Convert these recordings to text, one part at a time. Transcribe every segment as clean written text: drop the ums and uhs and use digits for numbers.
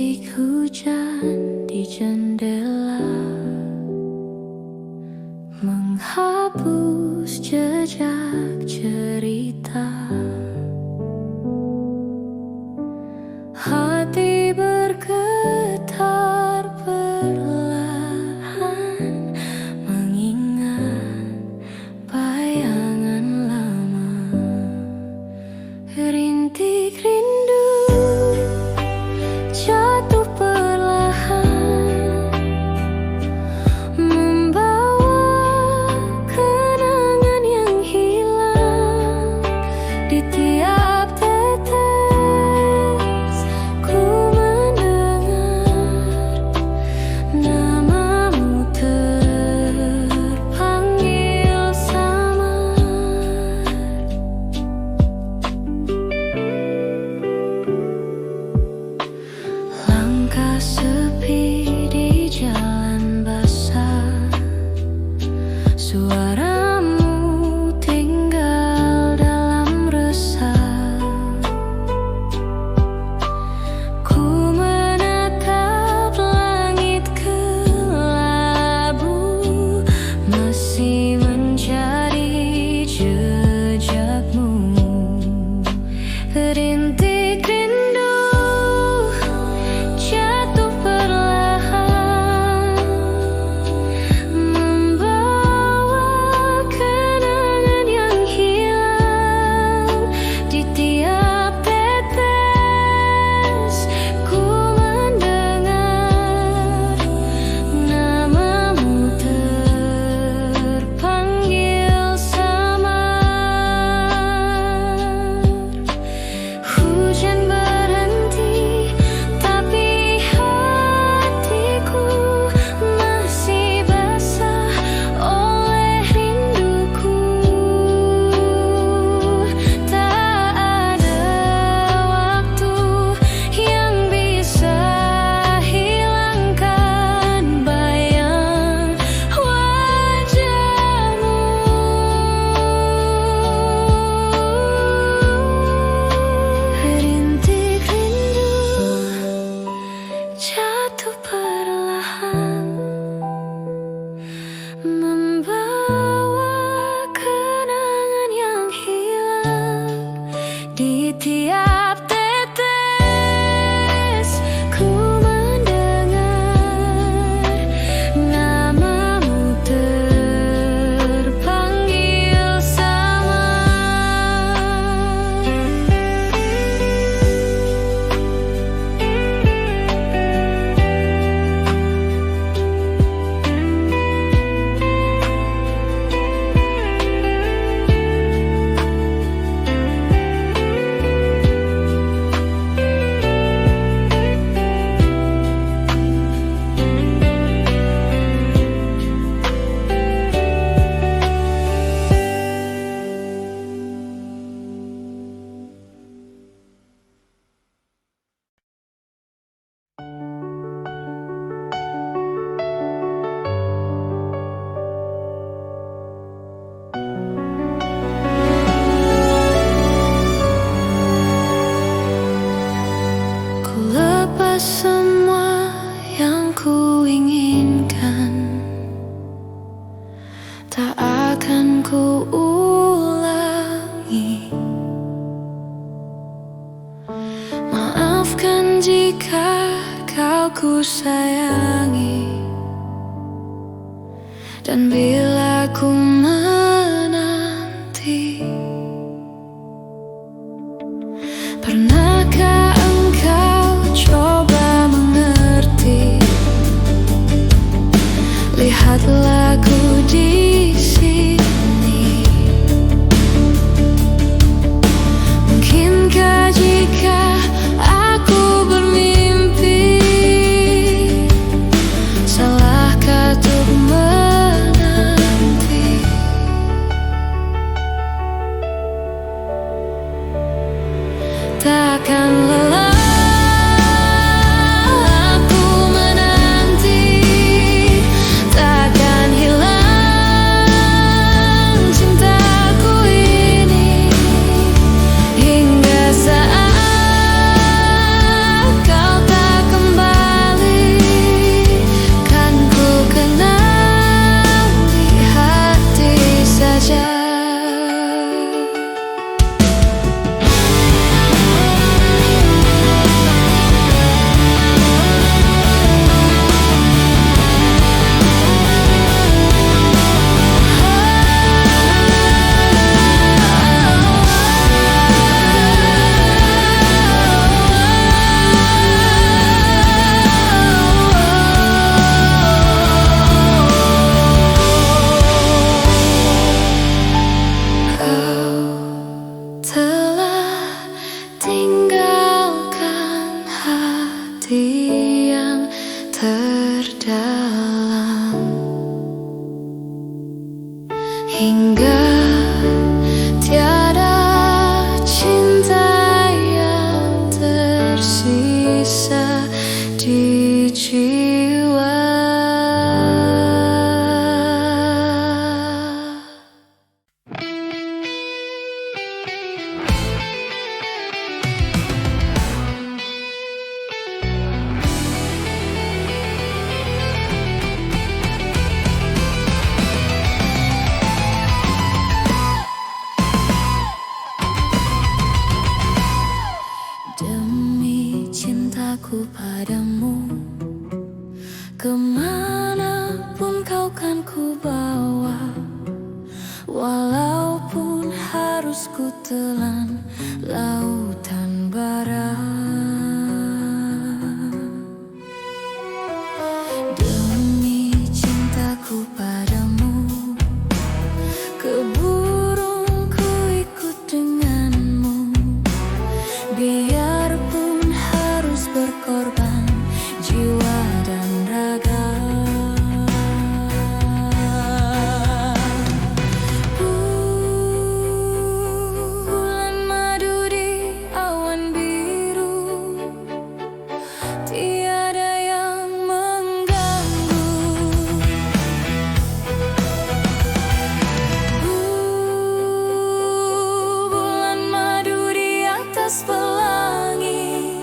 Rintik hujan di jendela menghapus jejak cerita. Hati bergetar perlahan mengingat bayangan lama. Rintik rindu jatuh perlahan, membawa kenangan yang hilang. Di tiap tetes ku mendengar namamu terpanggil samar. Langkah sepi di jalan basah, suaramu tinggal dalam resah. Ku menatap langit kelabu, masih mencari jejakmu. Rintik rindu jatuh perlahan, membawa kenangan yang hilang. Di tiap tetes ku mendengar namamu terpanggil samar. Hujan berhenti, tapi hatiku masih basah oleh rinduku. Tak ada waktu yang bisa hilangkan bayang wajahmu. Rintik rindu jatuh perlahan, membawa kenangan yang hilang. Di tiap tetes ku mendengar namamu terpanggil samar. Ku lepas semua yang ku inginkan, tak akan ku ulangi. Maafkan jika kau ku sayangi, dan bila ku menanti. Pernahkah engkau coba mengerti? Lihatlah ku di sini. Mungkinkah jika aku bermimpi, salahkah untuk menanti? yang terdalam, hingga tiada cinta yang tersisa di jiwa. Demi cintaku padamu, kemanapun kau kan ku bawa, walaupun harus ku telan lautan bara. Demi cintaku padamu, ke burung ku ikut denganmu, biarpun harus berkorban jiwa dan raga. Bulan madu di awan biru, tiada yang mengganggu. Bulan madu di atas pelangi,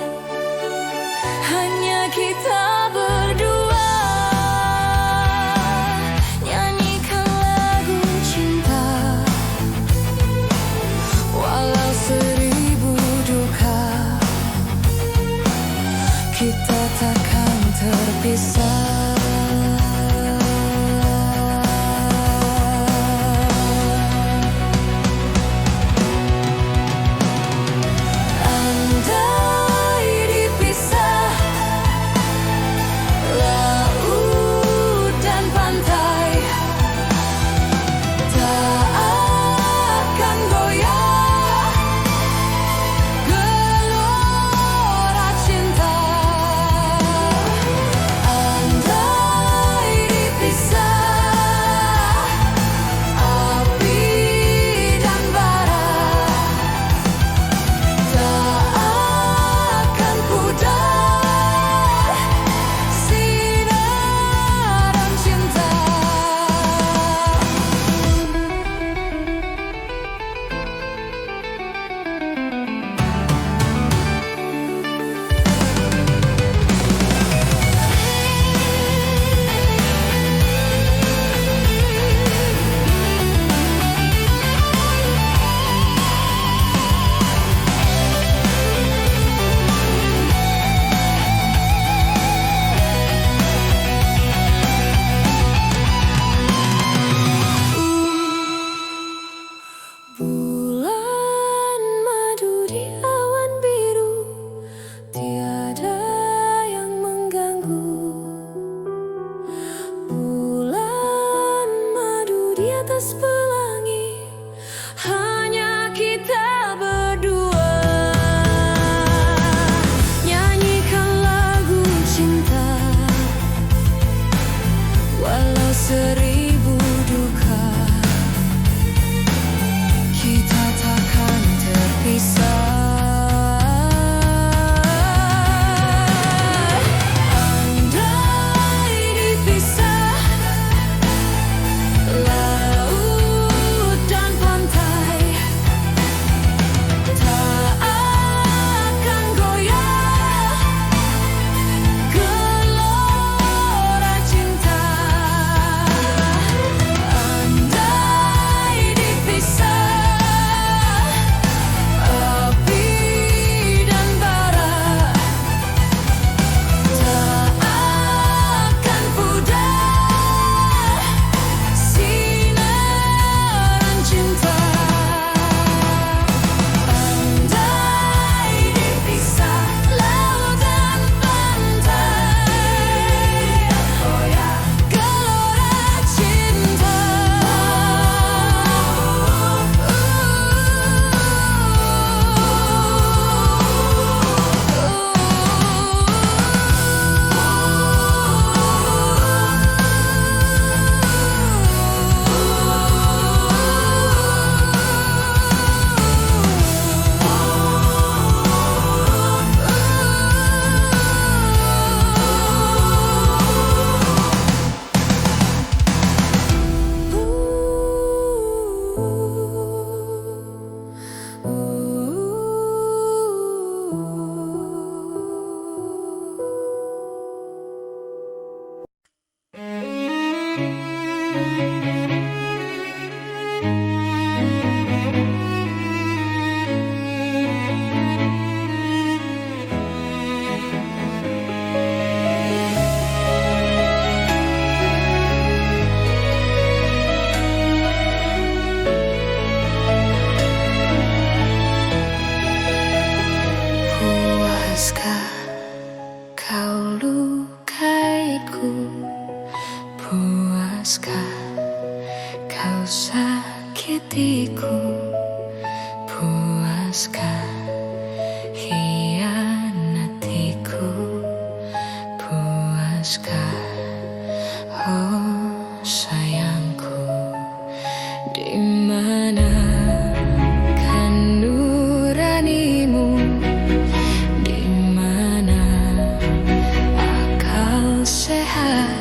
hanya kita berdua, nyanyikan lagu cinta, walau seribu duka, kita takkan terpisah. Andai dipisah laut dan pantai, tak akan goyah gelora cinta. melukaiku. Puaskah kau sakitiku? Puaskah hianatiku? Puaskah, oh sayangku? Di mana kan nuranimu? Di mana akal sehat?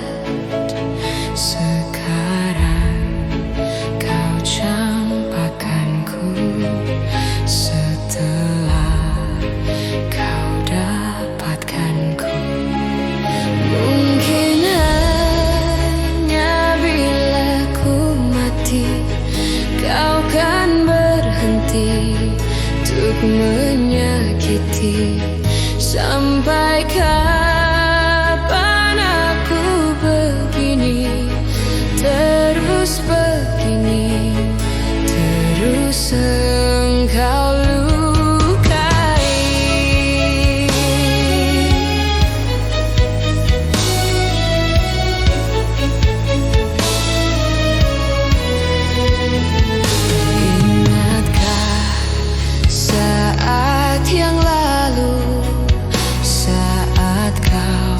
Sekarang kau campakkanku setelah kau dapatkanku. Mungkin hanya bila ku mati kau kan berhenti untuk menyakiti. Sampai kapan aku begini, terus begini, terus engkau lukai. Ingatkah saat yang lalu, saat kau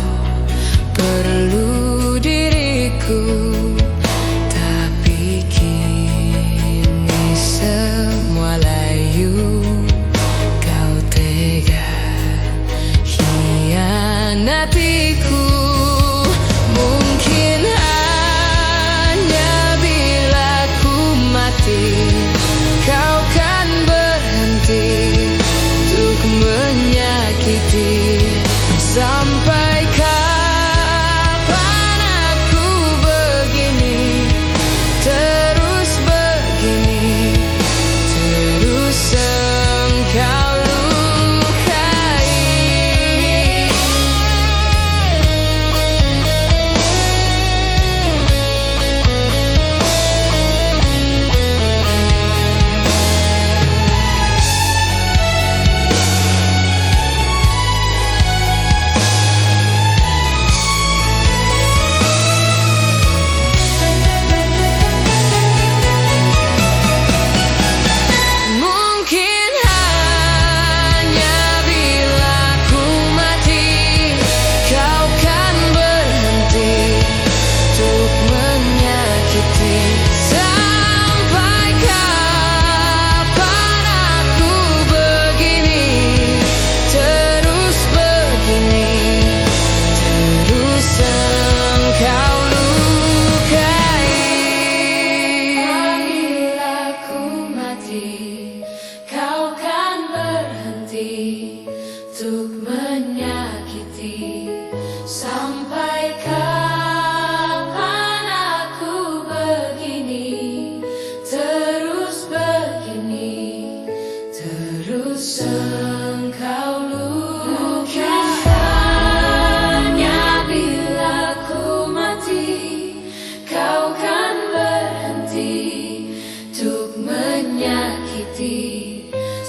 perlu diriku, tapi kini semua layu. Kau tega hianatiku. Mungkin hanya bila ku mati kau kan berhenti untuk menyakiti. Sampai kapan aku begini, terus begini, terus engkau lukai. Mungkin hanya bila ku mati kau kan berhenti untuk menyakiti. Sampai kapan aku begini, terus begini, terus engkau lukai. Apabila ku mati kau kan berhenti untuk menyakiti. Sampai kapan aku begini, terus begini, terus engkau lukai. Hanya bila ku mati kau kan berhenti untuk menyakiti.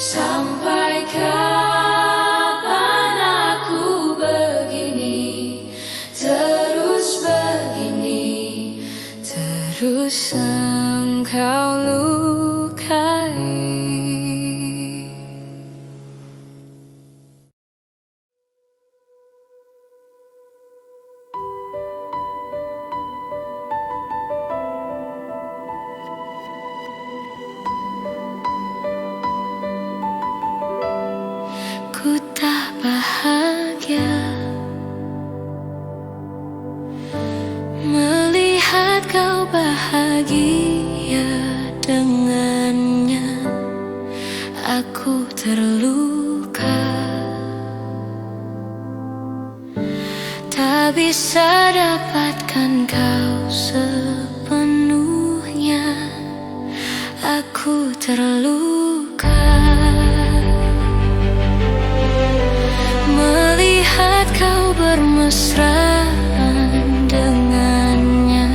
Sampai kapan aku begini, terus begini, terus engkau lukai. Ku tak bahagia melihat kau bahagia dengannya. Aku terluka, tak bisa dapatkan kau sepenuhnya. Aku terluka melihat kau bermesraan dengannya.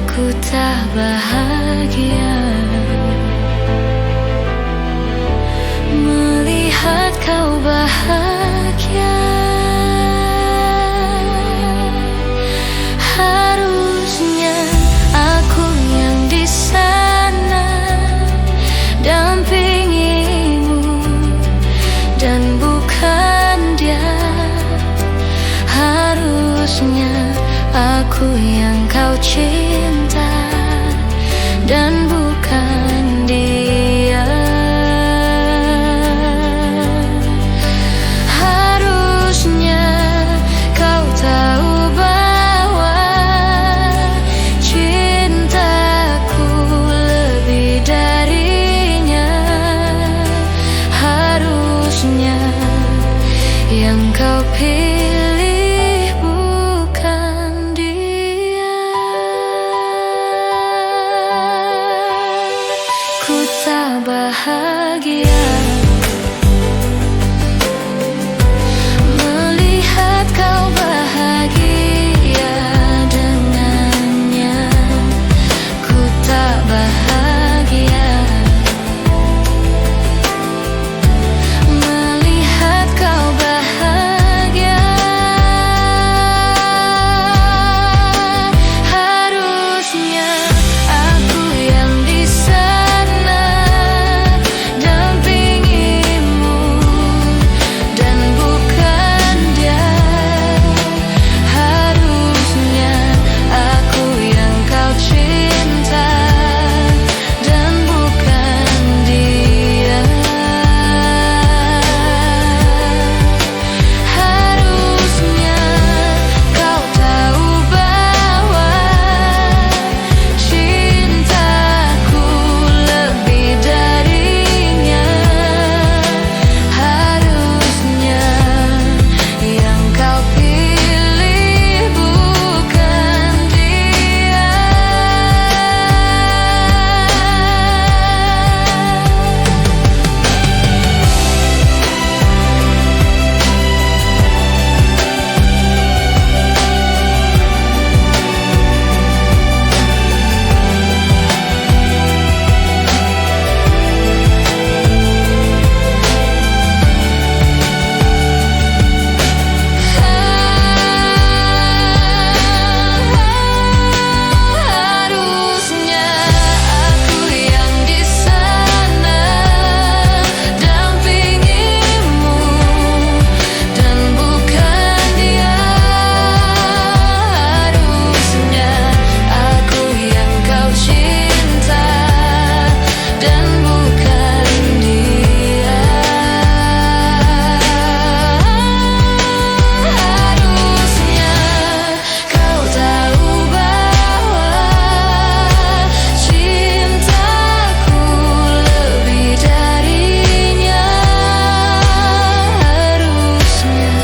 Ku tak bahagia melihat kau bahagia. Harusnya aku yang kau cinta dan bukan dia. Harusnya kau tahu bahwa cintaku lebih darinya. Harusnya yang kau pilih bukan dia. Ku tak bahagia melihat kau bahagia dengannya. Ku tak bahagia melihat kau bahagia. Harusnya aku yang di sana dampingimu dan bukan dia. Harusnya aku yang kau cinta dan bukan dia. Harusnya kau tahu bahwa cintaku lebih darinya. Harusnya yang kau pilih bukan dia. Harusnya aku yang di sana dampingimu dan bukan dia. Harusnya aku yang kau cinta dan bukan dia. Harusnya kau tahu bahwa cintaku lebih darinya. Harusnya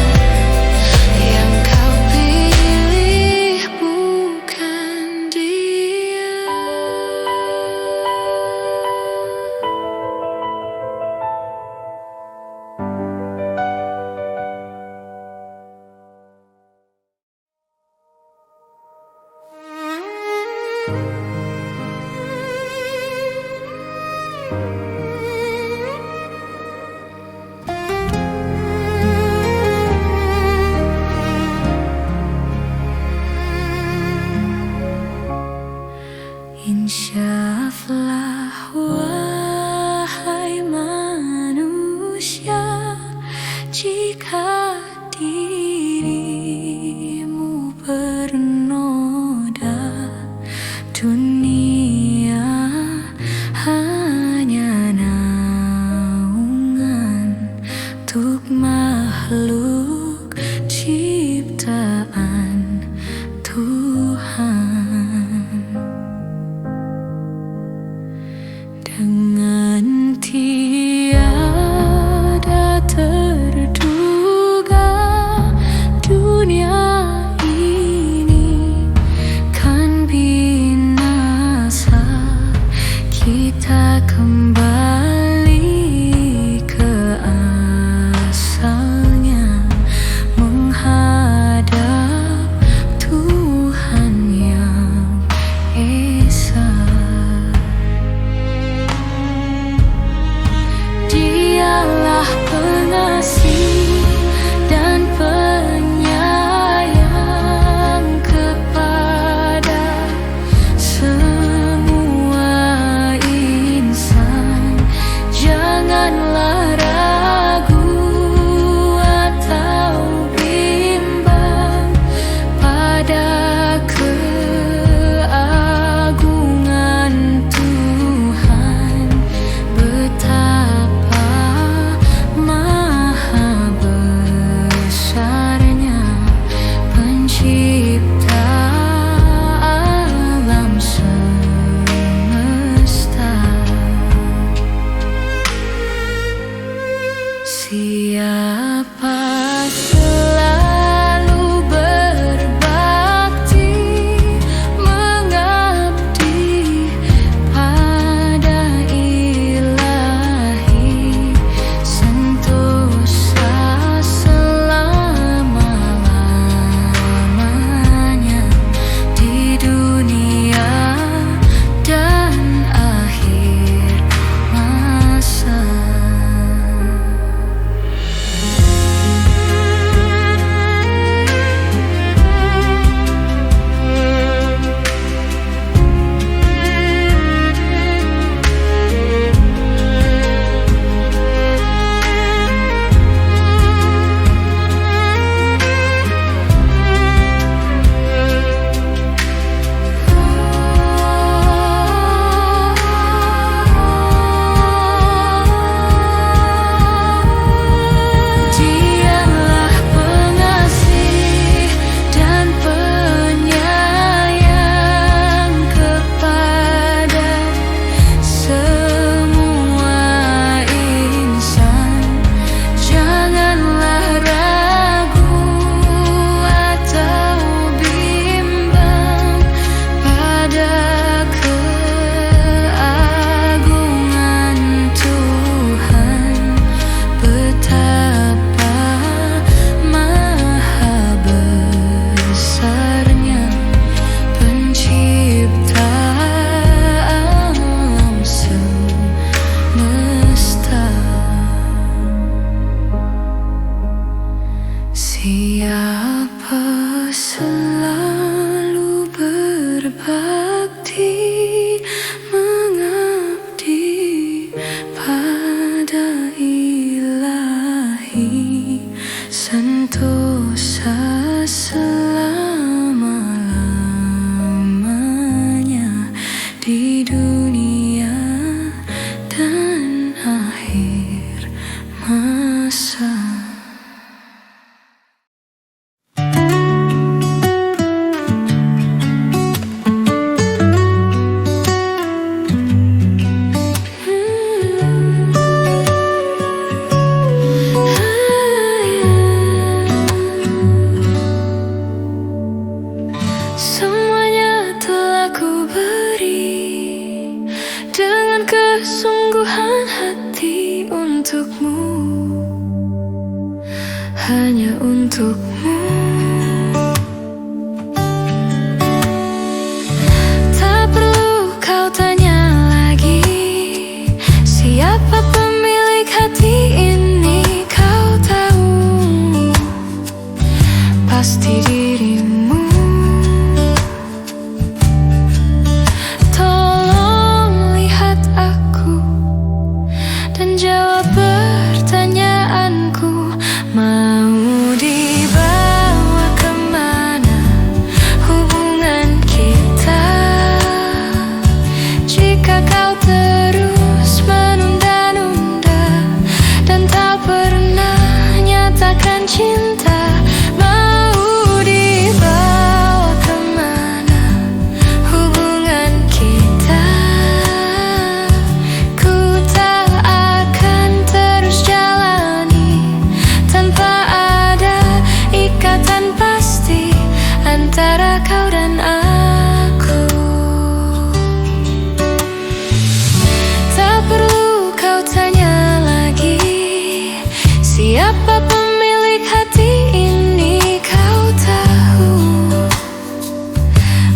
yang kau pilih bukan dia. Insyaflah wahai manusia, jika dirimu bernoda, dunia hanya naungan untuk makhluk ciptaan Tuhan. Dengan tiada terduga dunia ini kan binasa. Kita kembali ke asalnya, menghadap Tuhan yang esa. Dialah pengasih dan penyayang. selalu berbakti, mengabdi pada Ilahi, sentosa selama-lamanya di dunia dan akhir masa. Semuanya telah ku beri dengan kesungguhan hati untukmu, hanya untukmu. Tak perlu kau tanya lagi siapa pemilik hati ini, kau tahu pasti dirimu. Tolong lihat aku dan jawab pertanyaanku. Mau dibawa kemana hubungan kita jika kau terus menunda-nunda dan tak pernah nyatakan cinta? Mau dibawa kemana hubungan kita? Ku tak akan terus jalani tanpa ada ikatan pasti antara kau dan aku. Tak perlu kau tanya lagi siapa pemilik hati ini, kau tahu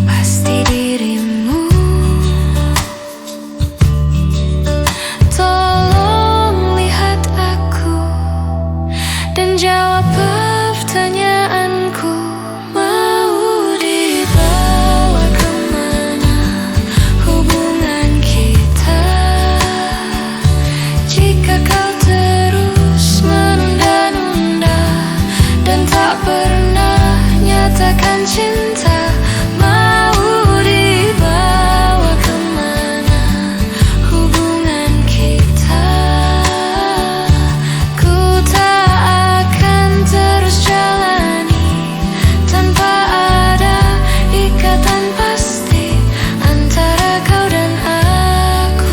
pasti dirimu. Tolong lihat aku dan jawab pertanyaanku. Mau dibawa kemana hubungan kita jika kau terus menunda-nunda dan tak pernah nyatakan cinta? Mau dibawa kemana hubungan kita? Ku tak akan terus jalani tanpa ada ikatan pasti antara kau dan aku.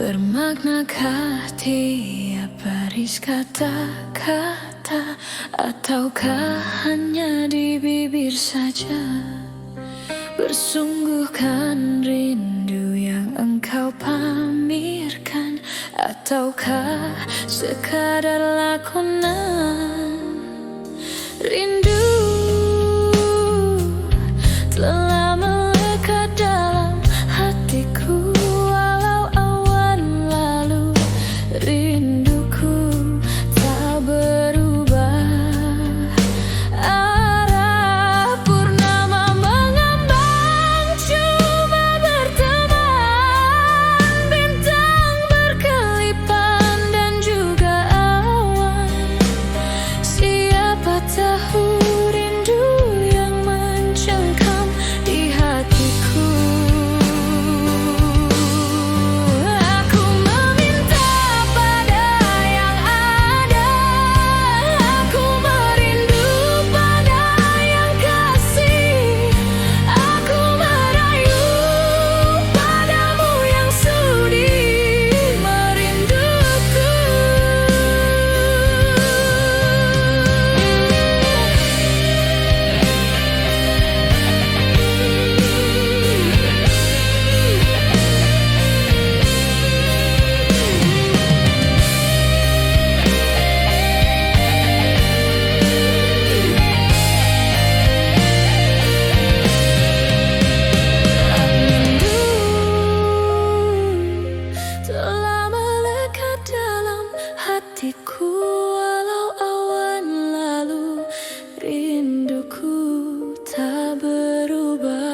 Bermaknakah tiap baris kata-kata, ataukah hanya di bibir saja? Bersungguhkan rindu yang engkau pamerkan, ataukah sekadar lakonan? Rindu telah melekat dalam hatiku. Rinduku tak berubah. Arah purnama mengambang, cuma berteman. Bintang berkelipan dan juga awan. Siapa tahu tak berubah.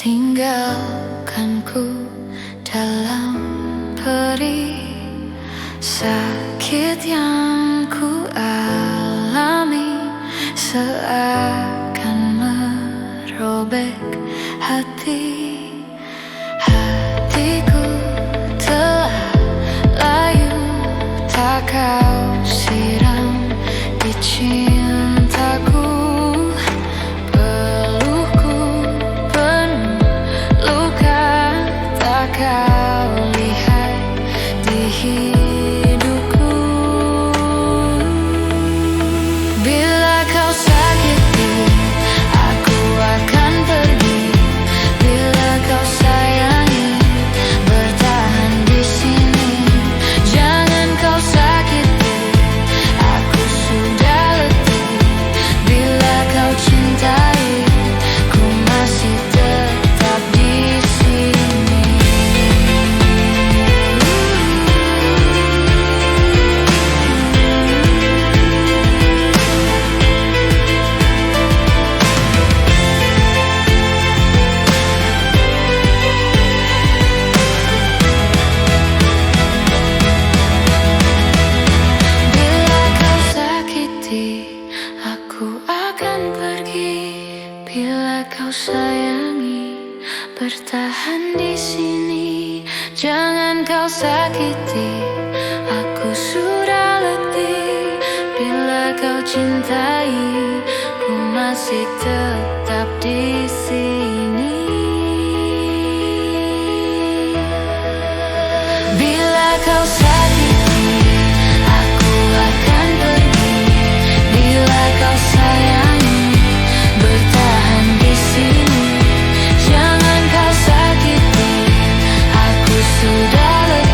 Tinggalkanku dalam perih sakit yang ku alami, seakan merobek hati. Hatiku telah layu, tak kau siram di cintaku. Kau lihat di hidupku. Bila kau sakiti, aku akan pergi. Bila kau sayangi, bertahan di sini. Jangan kau sakiti, aku sudah letih. Bila kau cintai, ku masih tetap di sini. Aku akan pergi. Bila kau sayangi, bertahan di sini. Jangan kau sakiti, aku sudah letih. Bila kau cintai, ku masih tetap di sini. Bila kau sakiti, aku akan pergi. Bila kau sayangi, bertahan di sini. Jangan kau sakiti, aku sudah letih.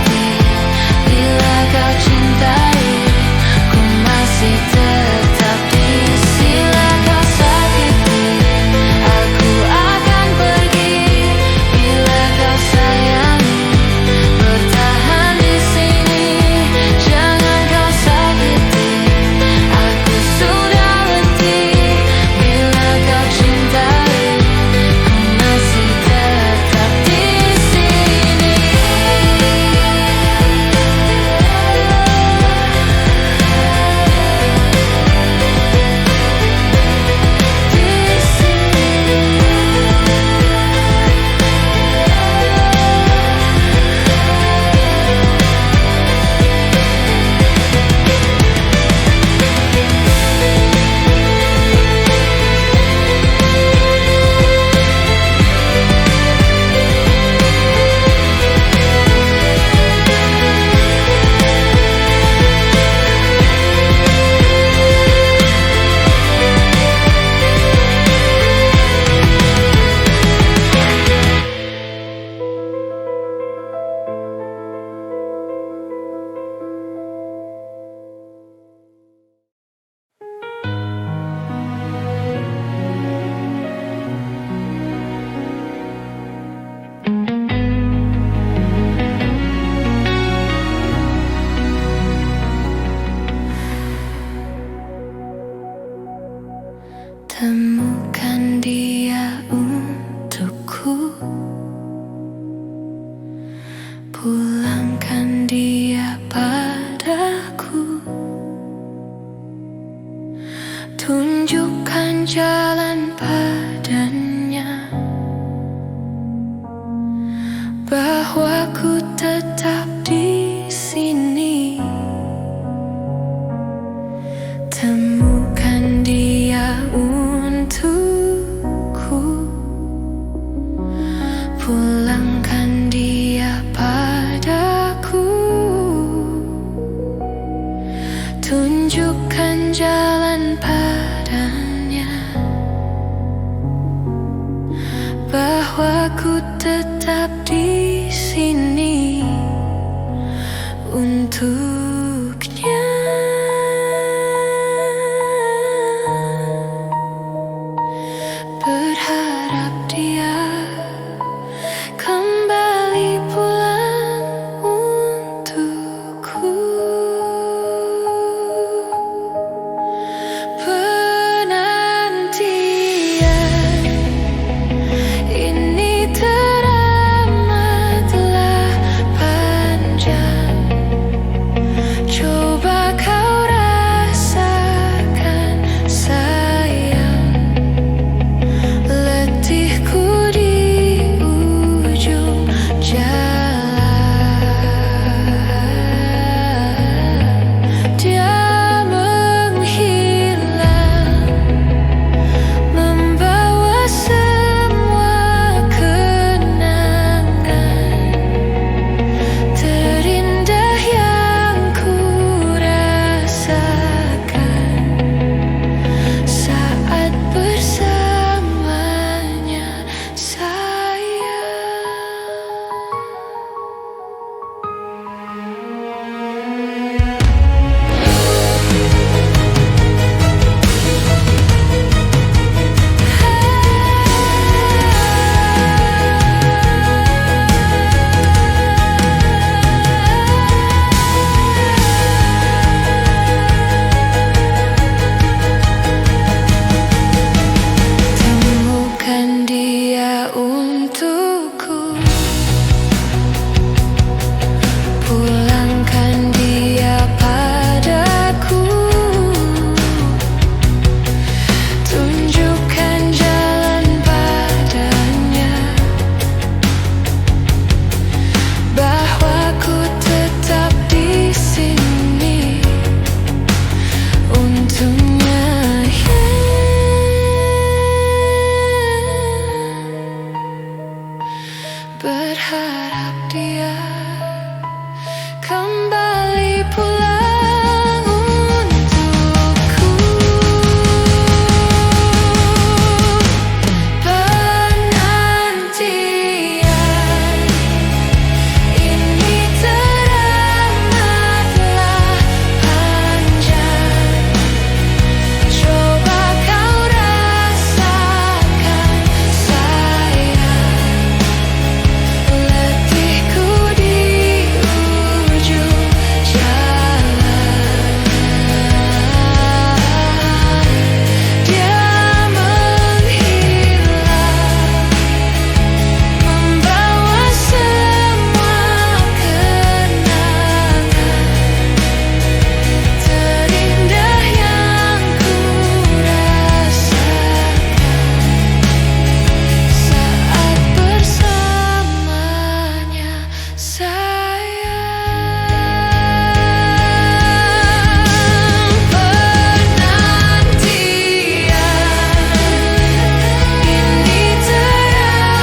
di sini. Temukan dia untukku, pulangkan dia padaku, tunjukkan jalan padanya, bahwa ku tetap di sini untuknya. Berharap dia kembali pulang untukku. Penantian ini teramatlah panjang. Coba kau rasakan sayang, letihku di ujung jalan. Dia menghilang, membawa semua kenangan terindah yang ku rasakan saat bersamanya, sayang. Temukan dia untukku, pulangkan dia padaku, tunjukkan jalan padanya, bahwa ku tetap di sini untungnya. Berharap dia kembali pulang untukku. Penantian ini teramatlah panjang. Coba kau rasakan sayang, letihku di ujung jalan. Dia menghilang, membawa semua kenangan terindah yang ku rasakan saat bersamanya, sayang. Penantian ini teramatlah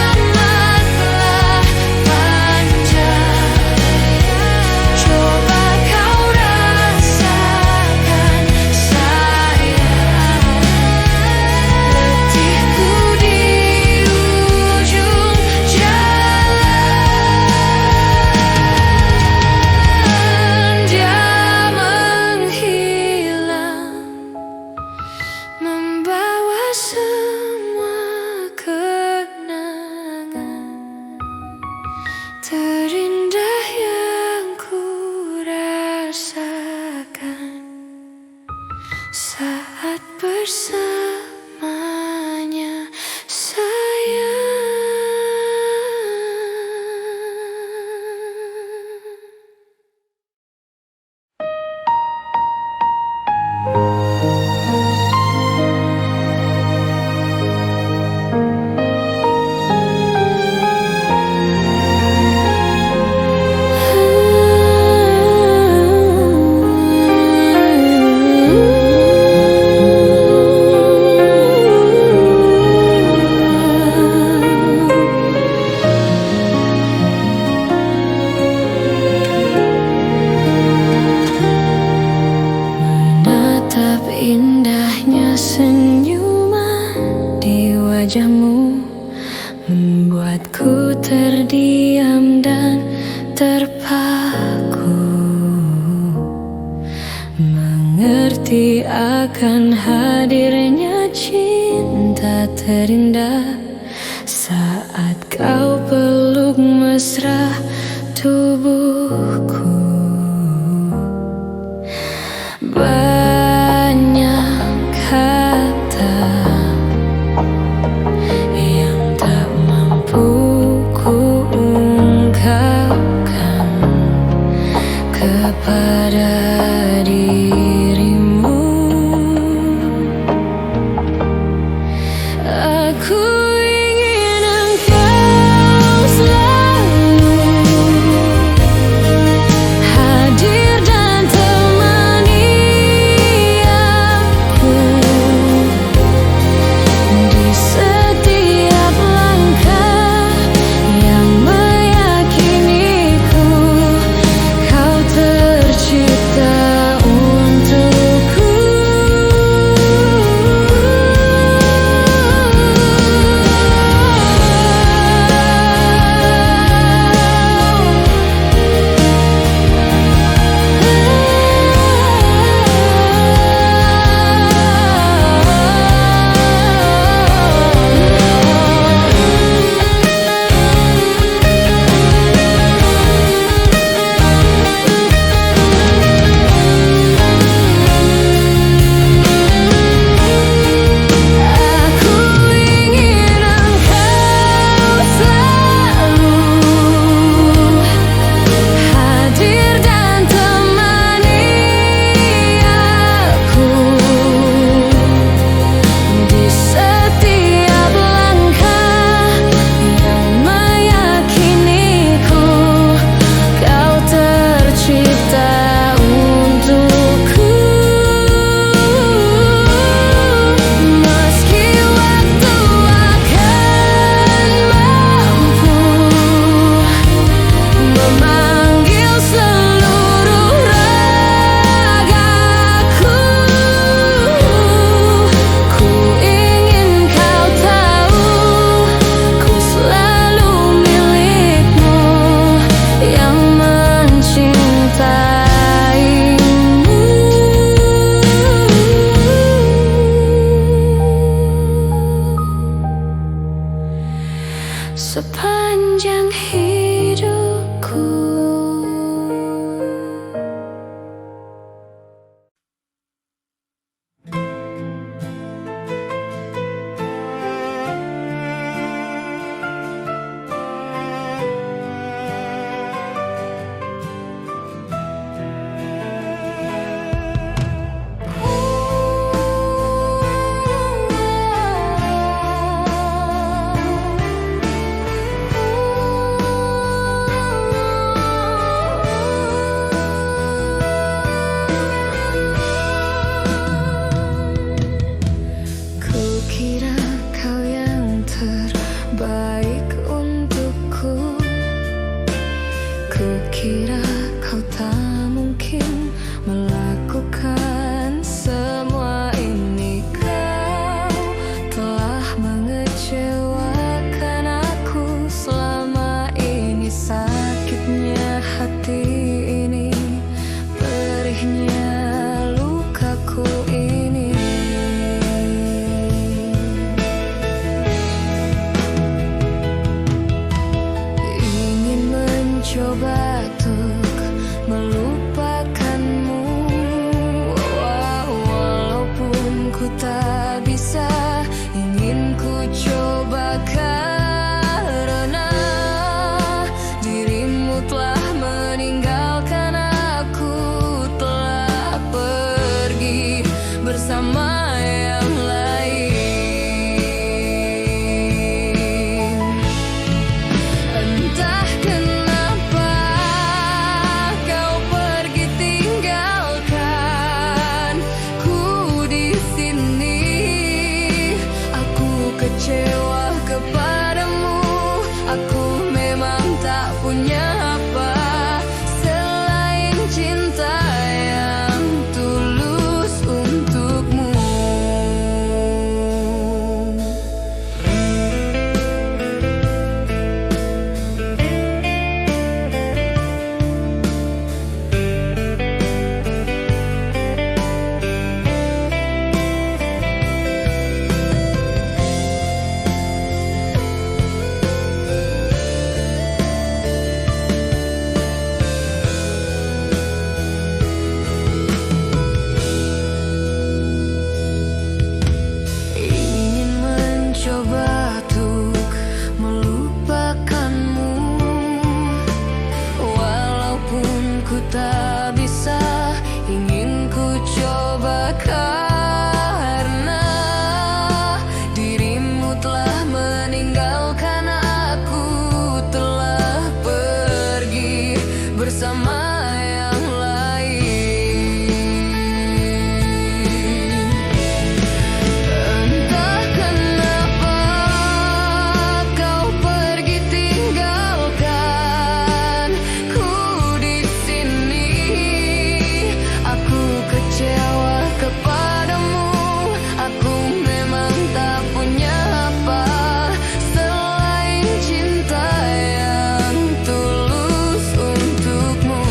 panjang. Coba kau rasakan sayang, letihku di ujung jalan. Dia menghilang, membawa semua kenangan terindah yang ku rasakan saat bersamanya, sayang. bukti akan hadirnya cinta terindah saat kau peluk mesra tubuhku. Banyak kata yang tak mampu ku ungkapkan kepada dirimu. Aku ingin engkau selalu hadir dan temani aku di setiap langkah yang meyakiniku kau tercipta ku tak bisa, ingin ku coba karena dirimu telah meninggalkan aku, telah pergi bersama yang lain. Entah kenapa kau pergi tinggalkan ku di sini. Aku kecewa kepadamu, aku memang tak punya apa selain cinta yang tulus untukmu.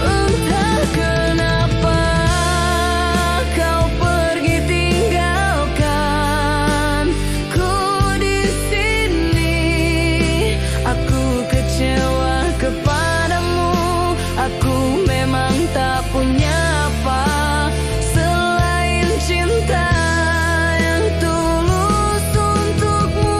Entah kenapa kau pergi tinggalkan ku di sini. Aku kecewa kepadamu, aku memang tak punya apa selain cinta yang tulus untukmu.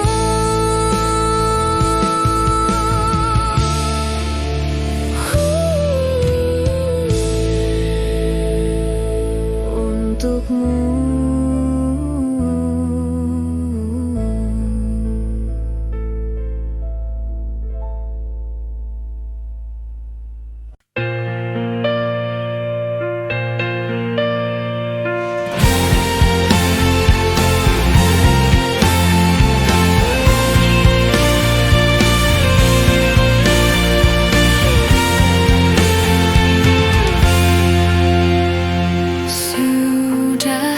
Sudah,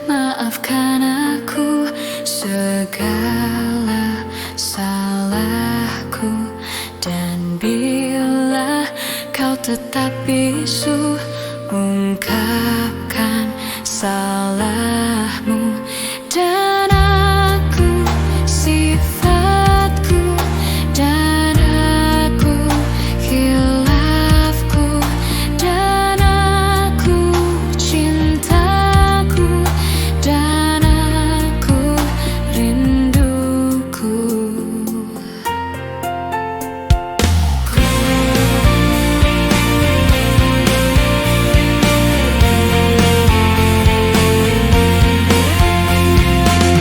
maafkan aku segala salahku, dan bila kau tetap bisu ungkapkan salahmu, dan aku sifatku, dan aku khilafku, dan aku cintaku, dan aku rinduku.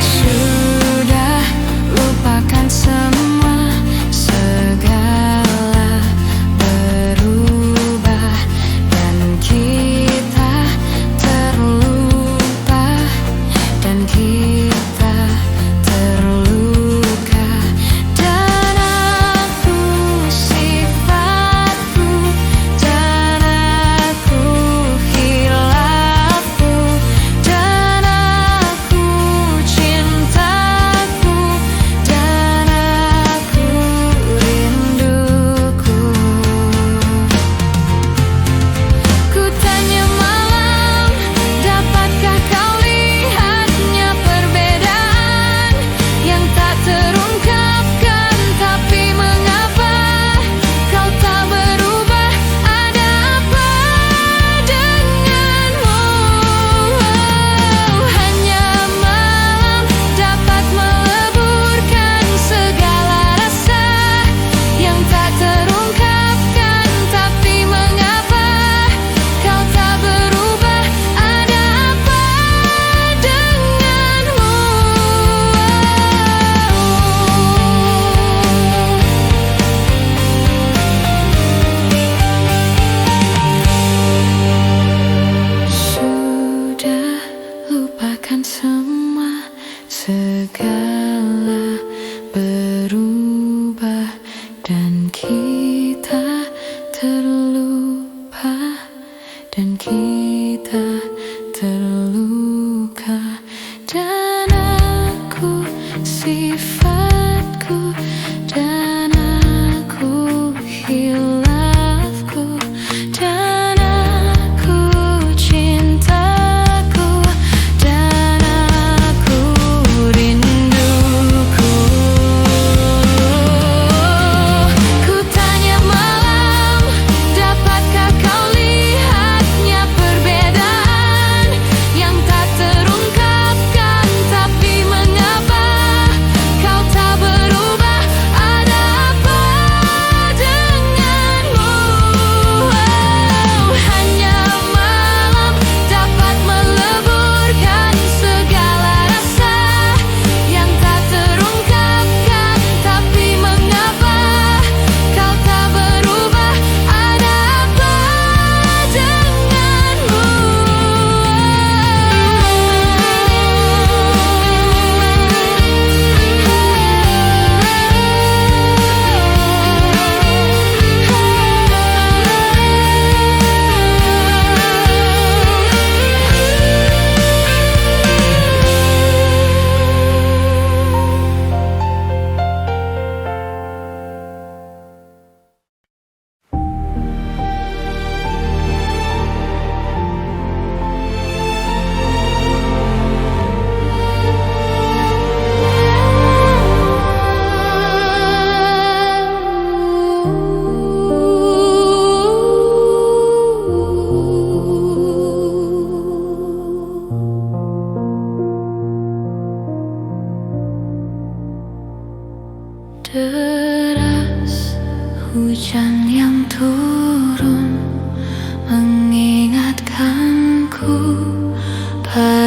Sudah, lupakan semua, segala berubah, dan kita terlupa, dan kita terluka, dan aku sifatku, dan aku khilafku, dan aku cintaku, dan aku rinduku. Ku tanya malam, dapatkah kau lihatnya perbedaan yang tak terungkapkan? Tapi mengapa kau tak berubah? Ada apa denganmu? Hanya malam dapat meleburkan segala rasa yang tak terungkapkan. Tapi mengapa kau tak berubah? Ada apa denganmu? Sudah, lupakan semua, segala berubah, dan kita terlupa, dan kita terluka, dan aku sifatku, dan aku hilang.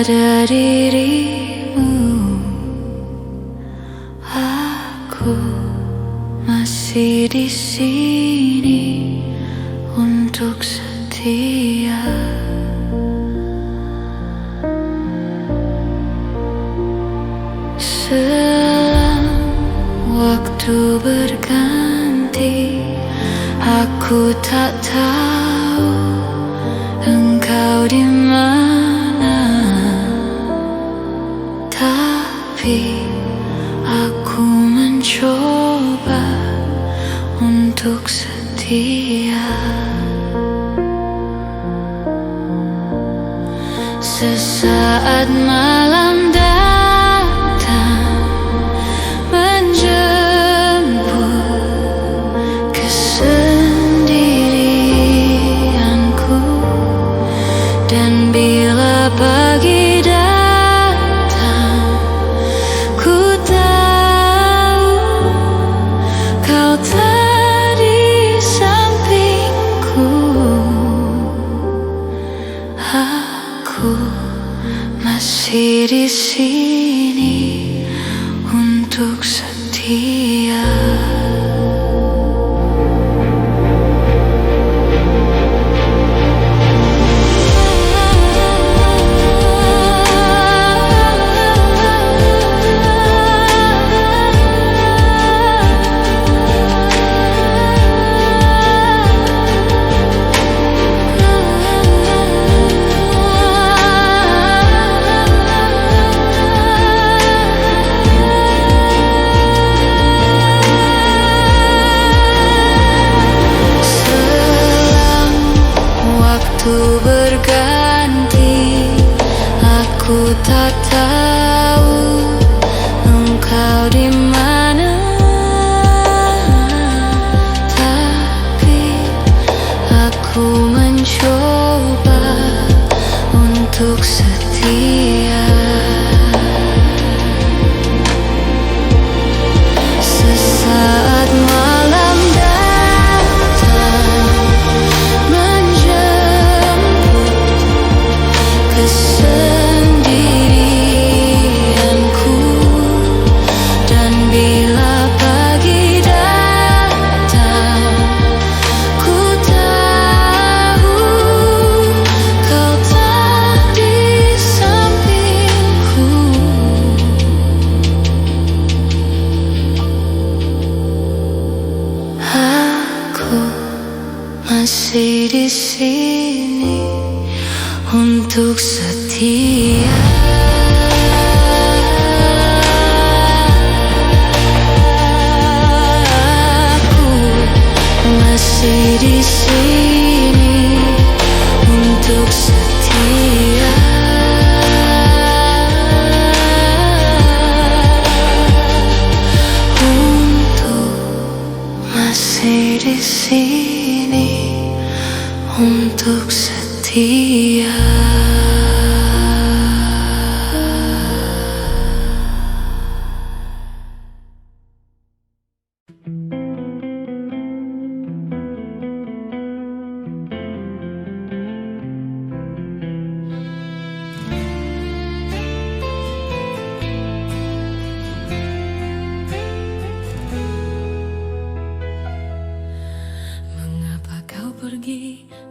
pada dirimu. Aku masih di sini untuk setia. Selang waktu berganti, aku tak tahu engkau di mana, tapi aku mencoba untuk setia. Sesaat malam datang menjemput kesendirianku, dan bila pagi datang, ku tahu kau tak di sampingku. Aku masih di sini untuk setia. Waktu berganti, aku tak tahu engkau di mana, tapi aku mencoba untuk setia. Sesaat malam datang kesendirianku, dan bila pagi datang, ku tahu kau tak di sampingku. Aku masih di sini untuk setia. Aku masih di sini untuk setia. Masih di sini untuk setia.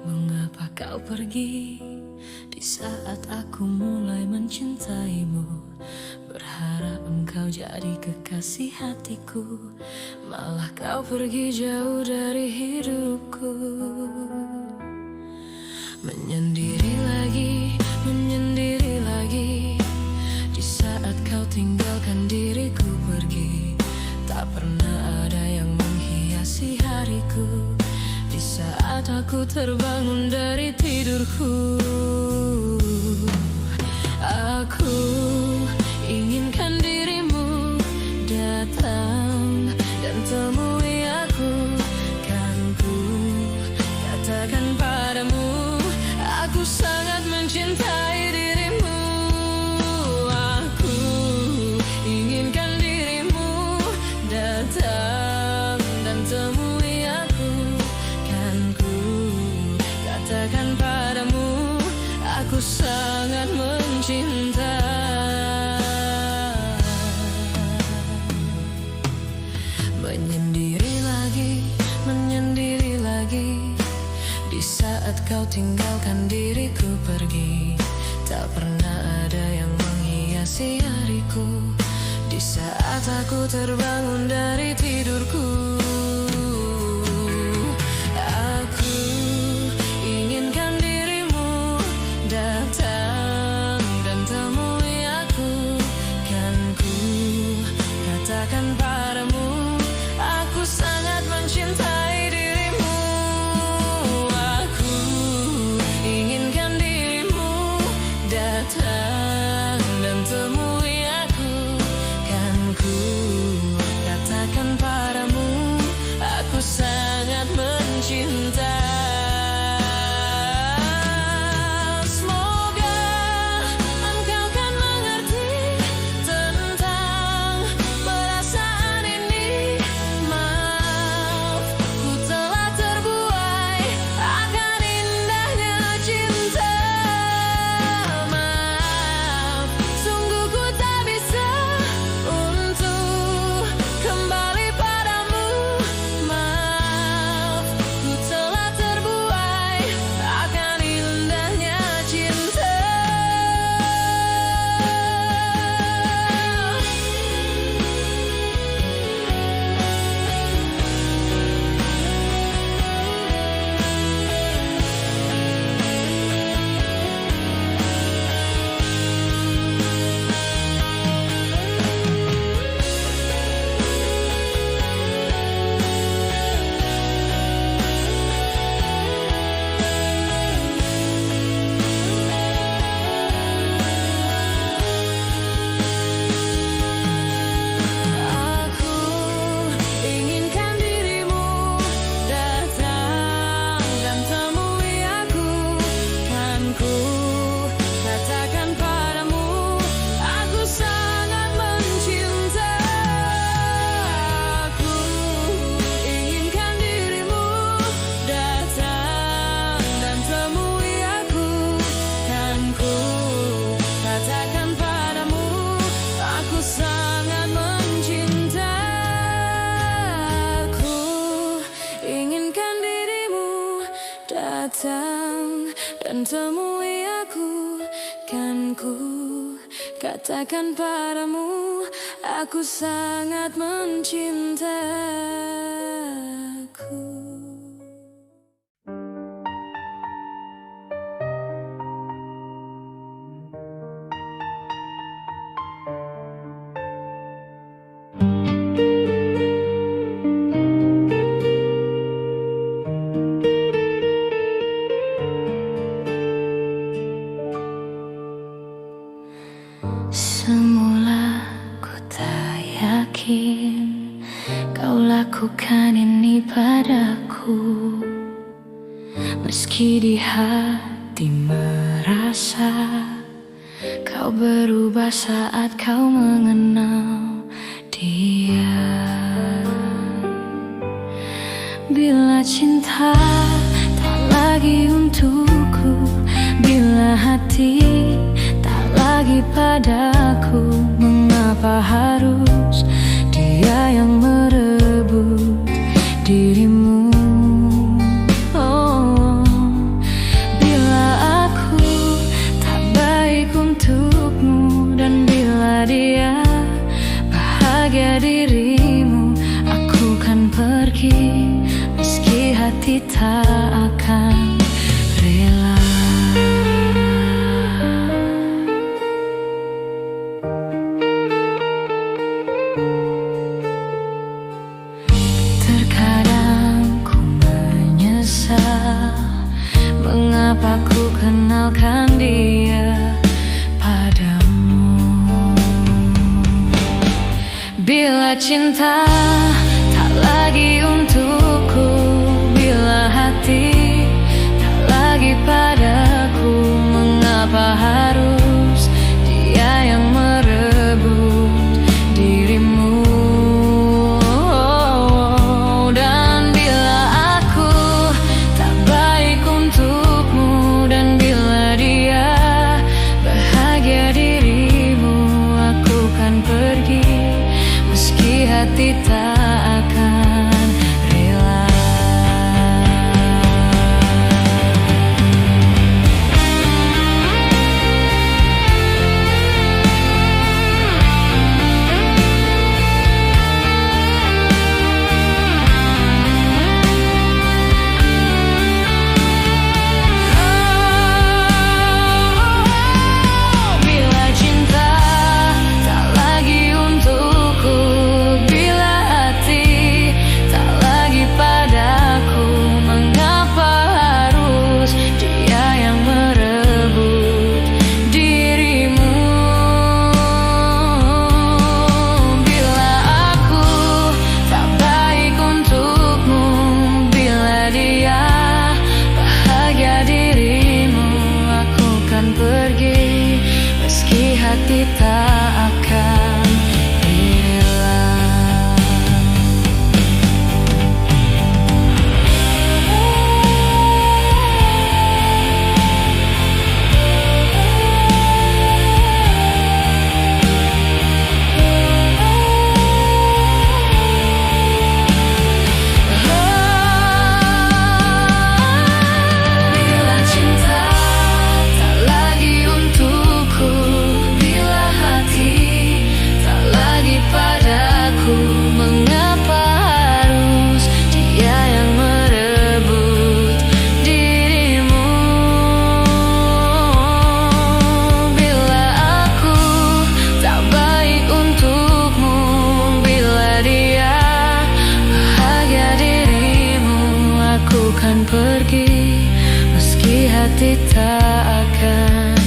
Mengapa kau pergi di saat aku mulai mencintaimu? Berharap engkau jadi kekasih hatiku, malah kau pergi jauh dari hidupku. Menyendiri lagi di saat kau tinggalkan diriku pergi. Tak pernah ada yang menghiasi hariku di saat aku terbangun dari tidurku. Aku inginkan dirimu datang dan temui aku. Kan ku katakan padamu, aku sangat mencintai dirimu. Aku inginkan dirimu datang dan temui aku. Kan ku katakan padamu, aku sangat mencintai. kau tinggalkan diriku pergi. Tak pernah ada yang menghiasi hariku di saat aku terbangun dari tidurku. Aku inginkan dirimu datang dan temui aku. Kan ku katakan padamu, aku sangat mencintai dirimu. Aku inginkan dirimu datang dan temui aku. Kan ku katakan padamu, aku sangat mencinta. Semoga engkau kan mengerti tentang perasaan ini. Maaf, ku telah terbuai akan indahnya cinta. Maaf, sungguh ku tak bisa untuk kembali padamu. Maaf, ku telah terbuai akan indahnya cinta. Aku inginkan dirimu datang dan temui aku. Kan ku katakan padamu, aku sangat mencinta. Aku inginkan dirimu datang dan temui aku. Kan ku katakan padamu, aku sangat mencinta. Aku inginkan dirimu datang dan temui aku. Kan ku katakan padamu, aku sangat mencintaku. Semula ku tak yakin kau lakukan ini padaku. Meski di hati merasa kau berubah saat kau mengenal dia. Bila cinta tak lagi untukku, bila hati tak lagi padaku, mengapa harus dia yang merebut dirimu? Oh, bila aku tak baik untukmu, dan bila dia bahagia dirimu, aku kan pergi meski hati tak akan rela. Terkadang ku menyesal mengapa ku kenalkan dia padamu. Bila cinta tak lagi untukku, bila hati tak lagi padaku, mengapa harus dia yang merebut dirimu? Dan bila aku tak baik untukmu, dan bila dia bahagia dirimu, aku kan pergi meski hati tak meski hati tak akan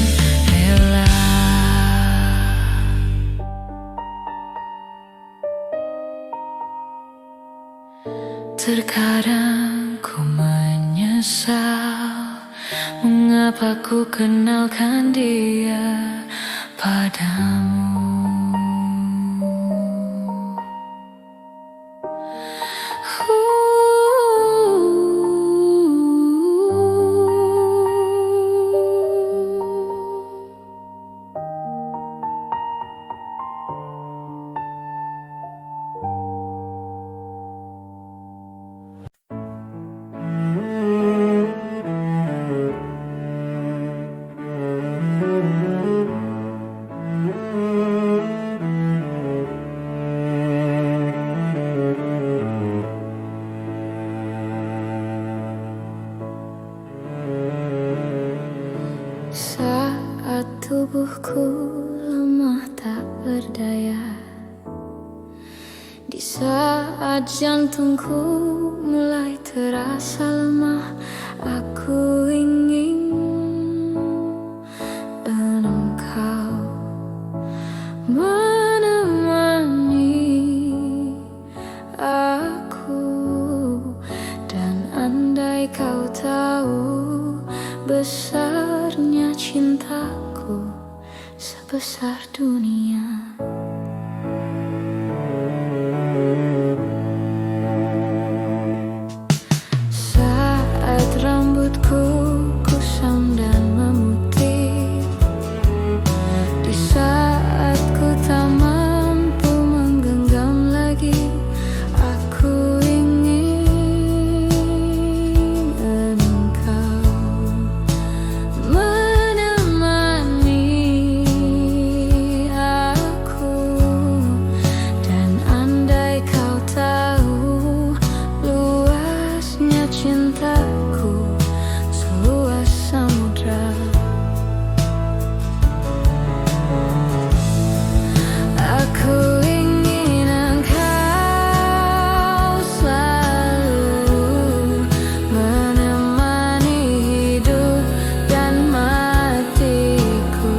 rela. Terkadang ku menyesal mengapa ku kenalkan dia padamu. Saat tubuhku lemah tak berdaya, di saat jantungku mulai terasa lemah, aku ingin engkau menemani aku. Dan andai kau tahu besarnya cintaku sebesar dunia, saat rambutku kusam dan memutih, di saat ku tak mampu menggenggam lagi, aku ingin engkau menemani aku. Dan andai kau tahu luasnya cintaku seluas samudra, aku ingin engkau selalu menemani hidup dan matiku.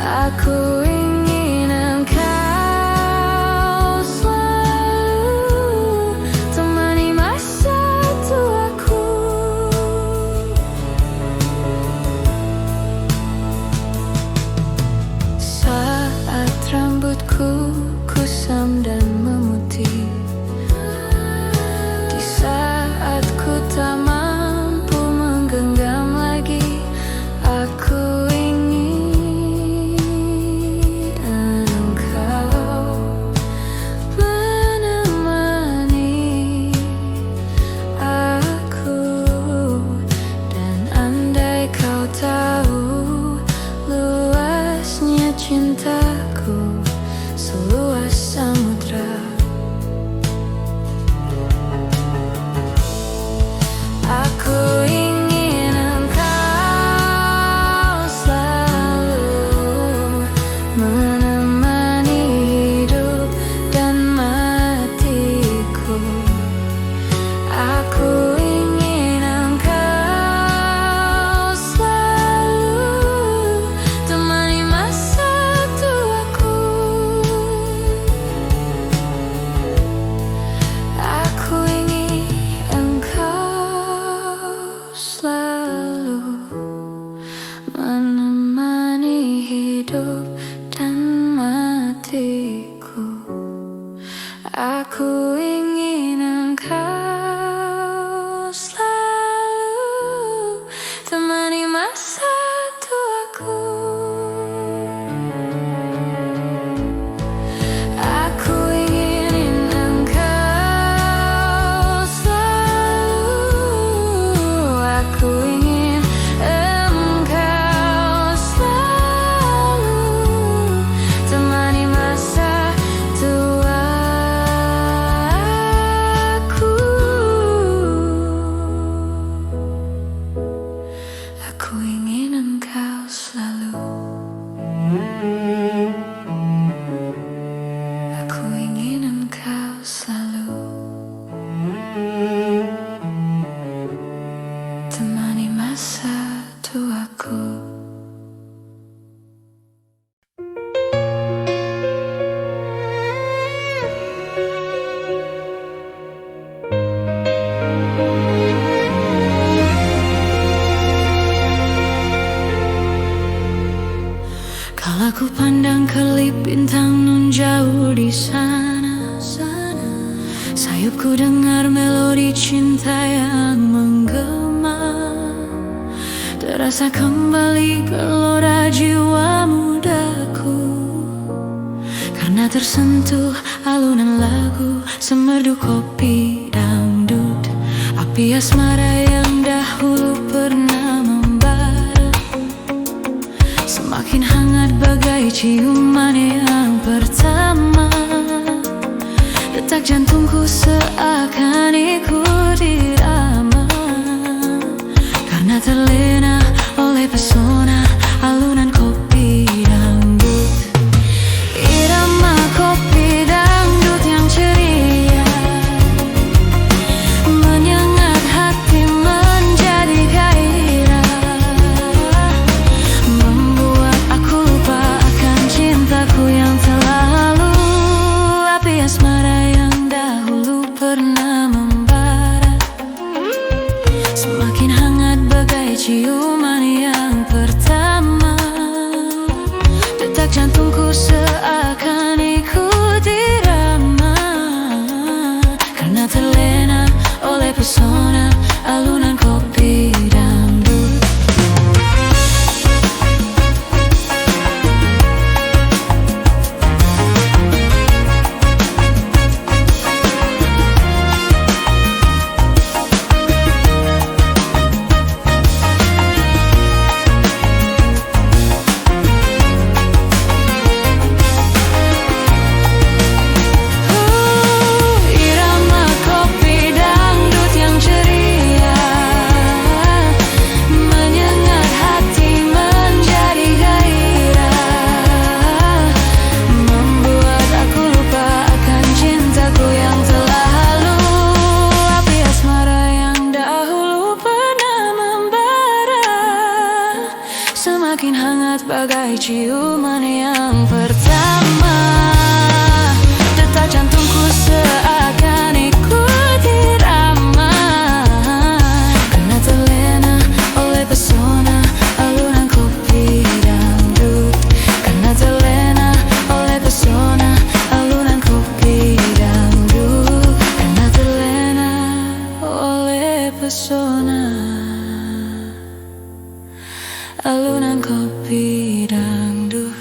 Aku ingin engkau selalu temani masa tuaku. Saat rambutku kusam dan memutih, di saat ku tak mampu menggenggam lagi, aku ingin engkau menemani aku. Dan andai kau tahu luasnya cintaku seluas samudra, aku ingin engkau selalu menemani hidup dan matiku. Aku ingin engkau selalu temani masa tuaku. Aku ingin engkau selalu menemani hidup dan matiku. Aku ingin engkau selalu temani masa tuaku. Aku ingin engkau selalu, aku masa tuaku. Kalau ku pandang kelip bintang nun jauh di sana, sayupku dengar melodi cinta yang menggema. Terasa kembali gelora jiwa mudaku, karena tersentuh alunan lagu semerdu kopi dangdut. Api asmara yang dahulu pernah membara, semakin hangat bagai ciuman yang pertama. Detak jantungku seakan ikut irama, karena terlena oleh pesona alunan kopi dangdut. Irama kopi dangdut yang ceria menyengat hati menjadi gairah, membuat aku lupa akan cintaku yang telah lalu. Api asmara yang dahulu pernah membara, semakin hangat bagai ciuman yang pertama. Detak jantungku seakan ikut irama, karena terlena oleh pesona alunan kopi dangdut. Irama kopi dangdut yang ceria menyengat hati menjadi gairah, membuat aku lupa akan cintaku yang telah lalu. Api asmara yang dahulu pernah membara, semakin hangat bagai ciuman yang pertama. Detak jantungku seakan ikut irama, karena terlena oleh pesona alunan kopi dangdut. Karena terlena oleh pesona alunan kopi dangdut. Karena terlena oleh pesona alunan kopi dangdut.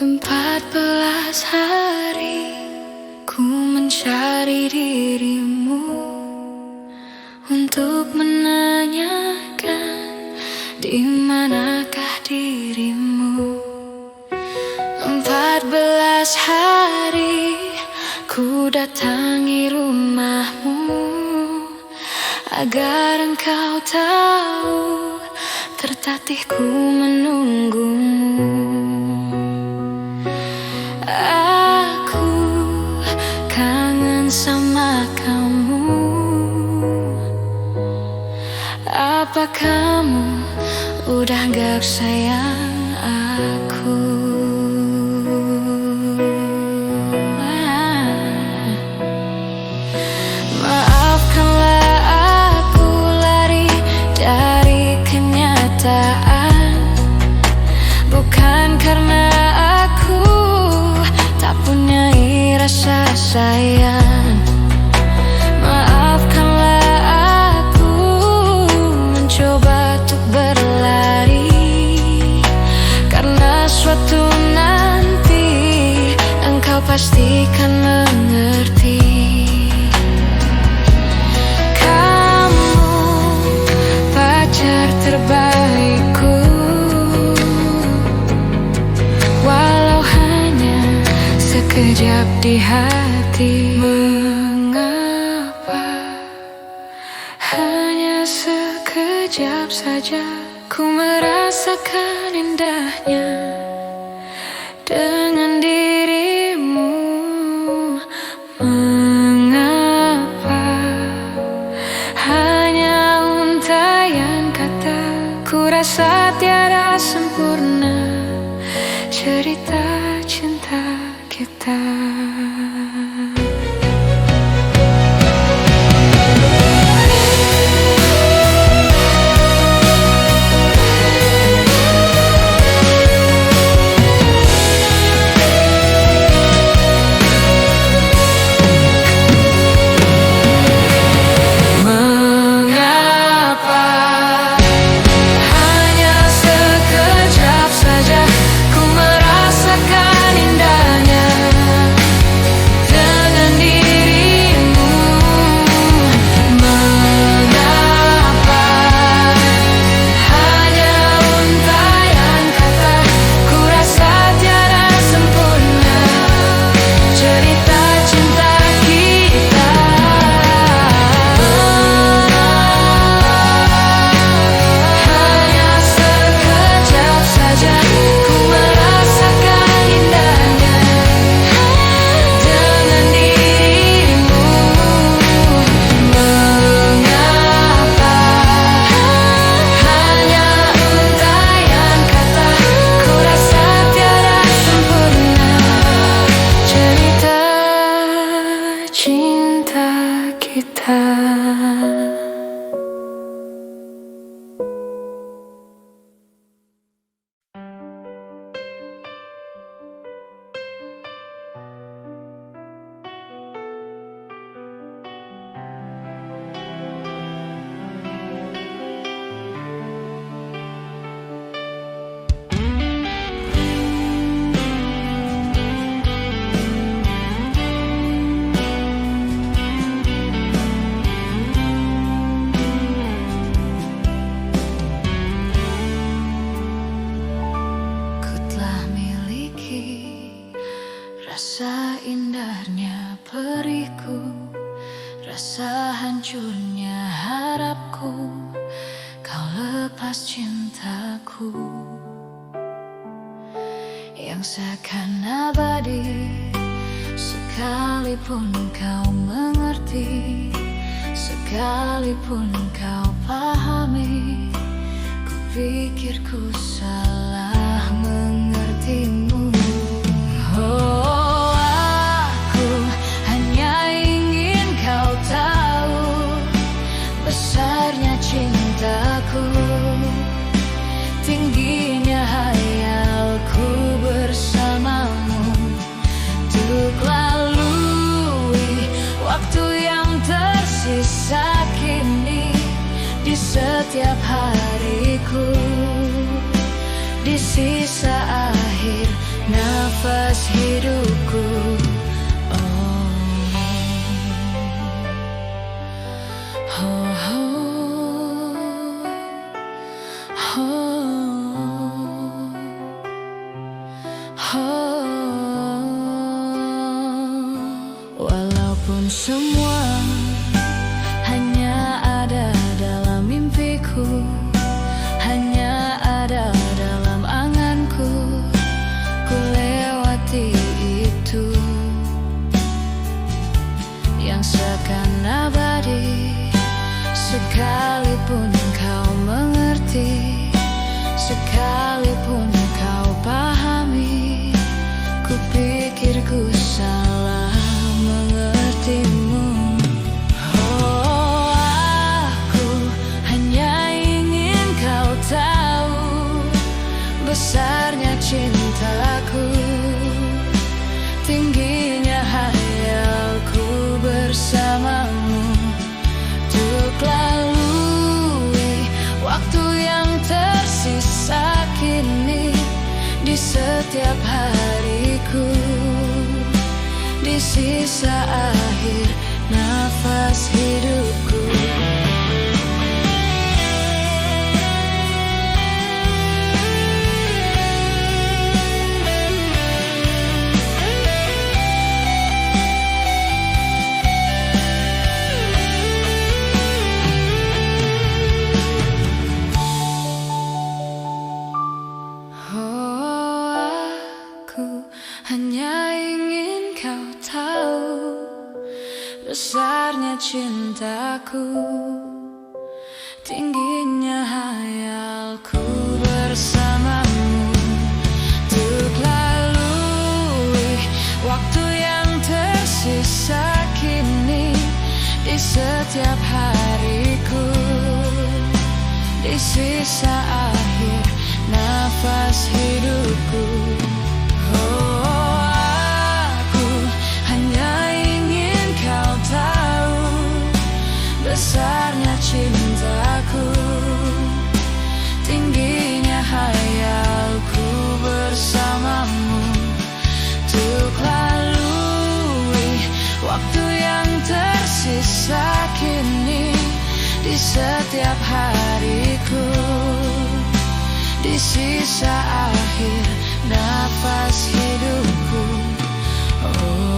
Empat belas hari ku mencari dirimu, untuk menanyakan di manakah dirimu. 14 hari ku datangi rumahmu, agar engkau tahu tertatih ku menunggumu. Aku kangen sama kamu. Apa kamu udah gak sayang aku? Maafkanlah aku lari dari kenyataan, bukan karena aku tak punya rasa sayang. Maafkanlah aku mencoba untuk berlari, karena suatu nanti engkau pasti kan mengerti. Kamu pacar terbaikku, walau hanya sekejap di hati. Mengapa sekejap saja ku merasakan indahnya dengan dirimu. Mengapa hanya untaian kata, ku rasa tiada sempurna cerita cinta kita. Cinta kita. Rasa indahnya periku, rasa hancurnya harapku, kau lepas cintaku yang seakan abadi. Sekalipun kau mengerti, sekalipun kau pahami, ku pikir ku salah mengertimu. Oh, aku hanya ingin kau tahu besarnya cintaku, tingginya hayalku bersamamu, untuk lalui waktu yang tersisa kini di setiap hariku, di sisa akhir nafas hidupku. Oh, oh, oh, oh, oh. Walaupun semua hanya ada dalam mimpiku, hanya ada dalam anganku, ku lewati itu yang seakan abadi. Sekalipun kau mengerti, sekalipun kau pahami, ku pikir ku salah mengertimu. Oh, aku hanya ingin kau tahu besarnya cintaku, tingginya hayalku bersamamu, untuk lalui waktu yang tersisa kini di setiap hariku, di sisa akhir nafas hidupku. besarnya cintaku, tingginya hayalku bersamamu, untuk lalui waktu yang tersisa kini di setiap hariku, di sisa akhir nafas hidupku. Oh, aku hanya ingin kau tahu besarnya cintaku, tingginya hayalku bersamamu, untuk lalui waktu yang tersisa kini di setiap hariku, di sisa akhir nafas hidupku. Oh.